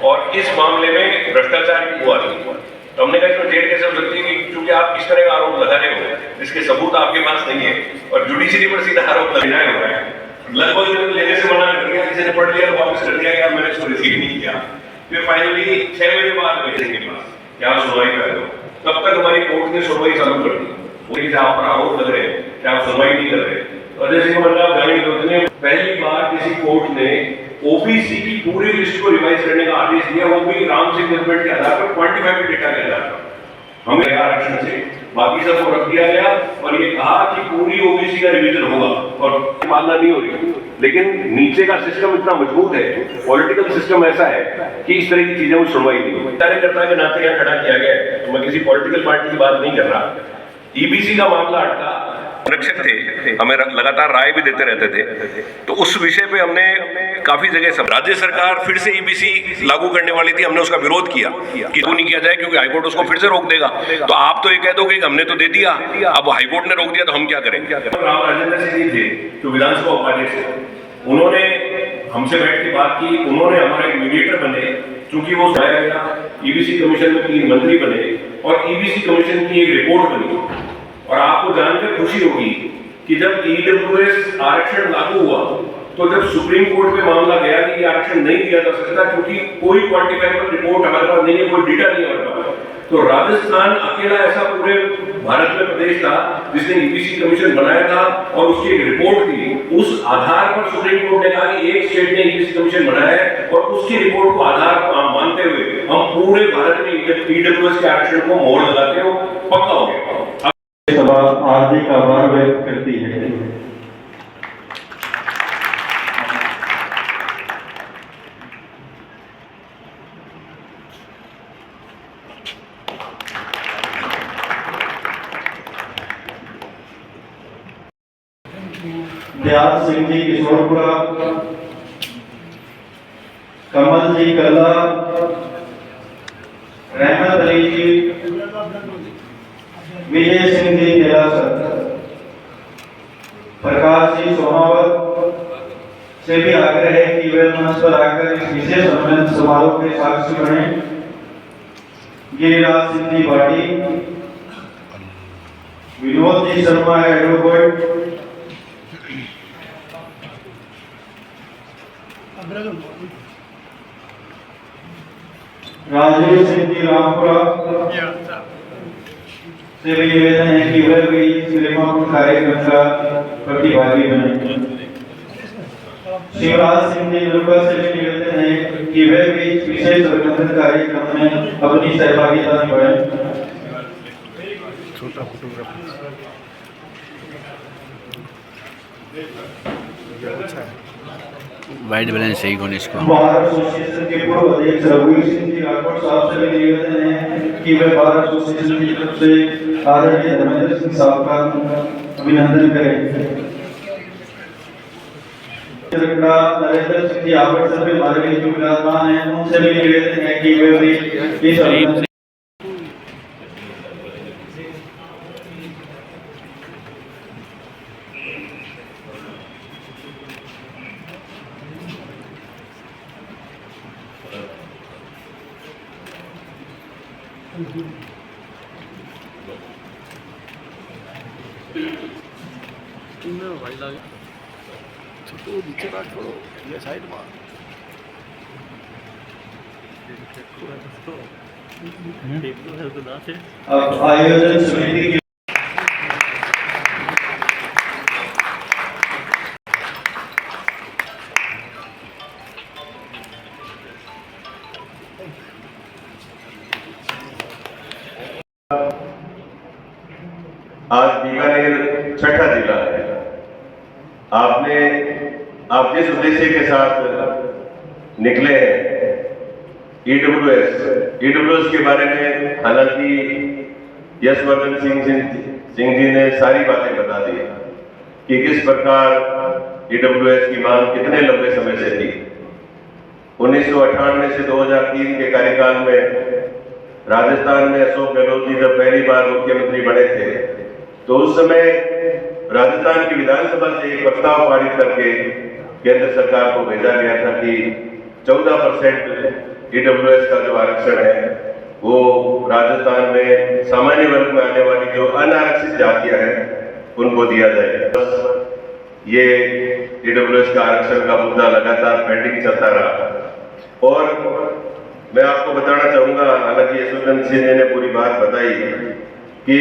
और इस मामले में भ्रष्टाचार की हुआ नहीं। तो हमने कहा इसमें डेट कैसे हो सकती है, क्योंकि आप इस तरह का आरोप लगा रहे हो जिसके सबूत आपके पास नहीं है और जुडिशरी पर सीधा आरोप लगाया हुआ है। लगभग लेने से मना कर दिया, किसी ने पढ़ लिया तो वापस कर दिया कि मैंने इसको रिसीव नहीं किया। फिर फाइनली 6 बजे बाद भेजेंगे पास क्या सुनवाई कर दो, तब तक हमारी कोर्ट ने सुनवाई चालू कर दी। वही आप पर आरोप लग रहे हैं कि आप सुनवाई नहीं कर रहे। अजय सिंह मतलब जाने पहली बार किसी कोर्ट ने ओबीसी की पूरी लिस्ट को रिवाइज करने का आदेश दिया, वो भी राम सिंह जजमेंट के आधार पर क्वांटिफाइड डेटा के आधार पर। हमें आरक्षण से बाकी सबको रख दिया गया और ये कहा कि पूरी ओबीसी का रिवीजन होगा और मानना नहीं हो रही। लेकिन नीचे का सिस्टम इतना मजबूत है, पॉलिटिकल सिस्टम ऐसा है कि इस तरह की चीजें वो सुनवाई नहीं हुई। कार्यकर्ता के नाते यहाँ खड़ा किया गया है, तो मैं किसी पॉलिटिकल पार्टी की बात नहीं कर रहा। ईबीसी का मामला अटका, संरक्षक थे, हमें लगातार राय भी देते रहते थे, तो उस विषय पे हमने काफी जगह सब राज्य सरकार फिर से ईबीसी लागू करने वाली थी, हमने उसका विरोध किया कि क्यों नहीं किया जाए, क्योंकि हाईकोर्ट उसको फिर से रोक देगा। तो आप तो ये कह दोगे कि हमने तो दे दिया, अब हाईकोर्ट ने रोक दिया तो हम क्या करें। राम राजेंद्र सिंह जी थे जो विधानसभा उपाध्यक्ष थे, उन्होंने हमसे बैठ के बात की, उन्होंने हमारे एक मीडिएटर बने, क्योंकि वो ईबीसी कमीशन में 3 मंत्री बने और ईबीसी कमीशन की एक रिपोर्ट बनी। और आपको जानकर खुशी होगी कि जब ईडब्ल्यूएस आरक्षण लागू हुआ तो जब सुप्रीम कोर्ट में मामला गया कि ये आरक्षण नहीं दिया जा सकता क्योंकि कोई क्वांटिफाइबल रिपोर्ट हमारे पास नहीं है, कोई डेटा नहीं है हमारे पास, तो राजस्थान अकेला ऐसा पूरे भारत में प्रदेश था जिसने ईबीसी कमीशन बनाया था और उसकी एक रिपोर्ट थी। उस आधार पर सुप्रीम कोर्ट ने कहा कि एक स्टेट ने ईबीसी कमीशन बनाया है और उसकी रिपोर्ट को आधार मानते हुए हम पूरे भारत में ईडब्ल्यूएस के आरक्षण को मोहर लगाते हो, पक्का हो गया। सभा हार्दिक आभार व्यक्त करती है। दयाल सिंह जी किशोरपुरा, कमल जी कल्ला, रहमत अली जी, विजय सिंह जी हिरासत, प्रकाश जी सोमावत से भी आग्रह है कि वे मंच पर आकर इस विशेष सम्मेलन समारोह के साक्षी बने। गिरिराज सिंह जी भाटी, विनोद जी शर्मा एडवोकेट, राजेश सिंह जी रामपुरा से भी निवेदन है कि वह भी सिनेमा कार्यक्रम का प्रतिभागी बने। शिवराज सिंह जी दुर्गा से भी निवेदन है कि वह भी विशेष अभिनंदन कार्यक्रम में अपनी सहभागिता निभाएं। वाइट बैलेंस सही कौन इसको। बार एसोसिएशन के पूर्व अध्यक्ष रघुवीर सिंह जी राठौर साहब से भी निवेदन है कि वे बार एसोसिएशन की तरफ से आदरणीय धर्मेंद्र सिंह साहब का अभिनंदन करें। नरेंद्र सिंह जी आभट सर भी हमारे बीच में विराजमान हैं, उनसे भी निवेदन है कि वे भी इस भाई लागे छोटो नीचे ना छोड़ो, ये साइड में अब आयोजन समिति की आज बीकानेर छठा जिला है। आप जिस उद्देश्य के साथ निकले हैं, ईडब्ल्यूएस के बारे में हालांकि यशवर्धन सिंह जी ने सारी बातें बता दी कि किस प्रकार ईडब्ल्यूएस की मांग कितने लंबे समय से थी। 1998 से 2003 के कार्यकाल में राजस्थान में अशोक गहलोत जी जब पहली बार मुख्यमंत्री बने थे तो उस समय राजस्थान की विधानसभा से एक प्रस्ताव पारित करके केंद्र सरकार को भेजा गया था कि 14% ईडब्ल्यूएस का जो आरक्षण है वो राजस्थान में सामान्य वर्ग में आने वाली जो अनारक्षित जातियां हैं उनको दिया जाए। ये ईडब्ल्यूएस का आरक्षण का मुद्दा लगातार पेंडिंग चलता रहा और मैं आपको बताना चाहूंगा, हालांकि यशवंत सिंह ने पूरी बात बताई कि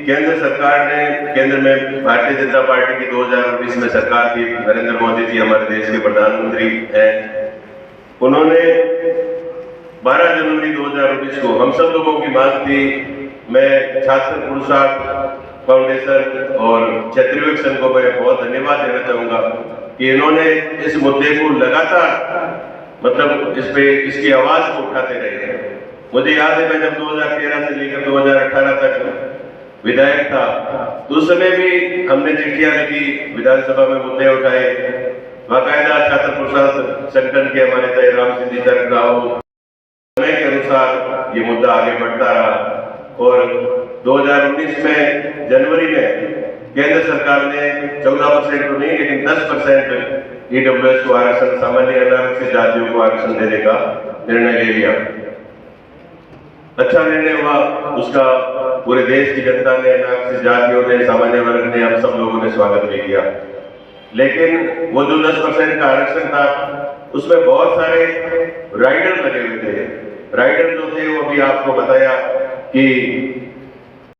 केंद्र सरकार ने, केंद्र में भारतीय जनता पार्टी की 2019 में सरकार थी, नरेंद्र मोदी जी हमारे देश के प्रधानमंत्री हैं, उन्होंने 12 जनवरी 2019 को हम सब लोगों की मांग थी, मैं छात्र पुरुषार्थ फाउंडेशन और क्षेत्रीय संघ को मैं बहुत धन्यवाद देना चाहूंगा कि इन्होंने इस मुद्दे को लगातार मतलब इसकी आवाज को उठाते रहे हैं। मुझे याद है मैं जब 2013 से लेकर 2018 तक विधायक था तो उस समय भी हमने चिट्ठियां लिखी, विधानसभा में मुद्दे उठाए, बाकायदा छात्र पुरुषार्थ संगठन के हमारे चाहे राम सिंह जी तक राव समय के अनुसार ये मुद्दा आगे बढ़ता रहा और 2019 में जनवरी में केंद्र सरकार ने 14% तो नहीं लेकिन 10% ईडब्ल्यूएस को आरक्षण, सामान्य अनारक्षित जातियों को आरक्षण देने का निर्णय ले लिया। अच्छा निर्णय हुआ, उसका पूरे देश की जनता ने, अनारक्षित जातियों ने, सामान्य वर्ग ने, हम सब लोगों ने स्वागत भी किया। लेकिन वो जो 10% का आरक्षण था उसमें बहुत सारे राइडर लगे हुए थे। राइडर जो थे वो अभी आपको बताया कि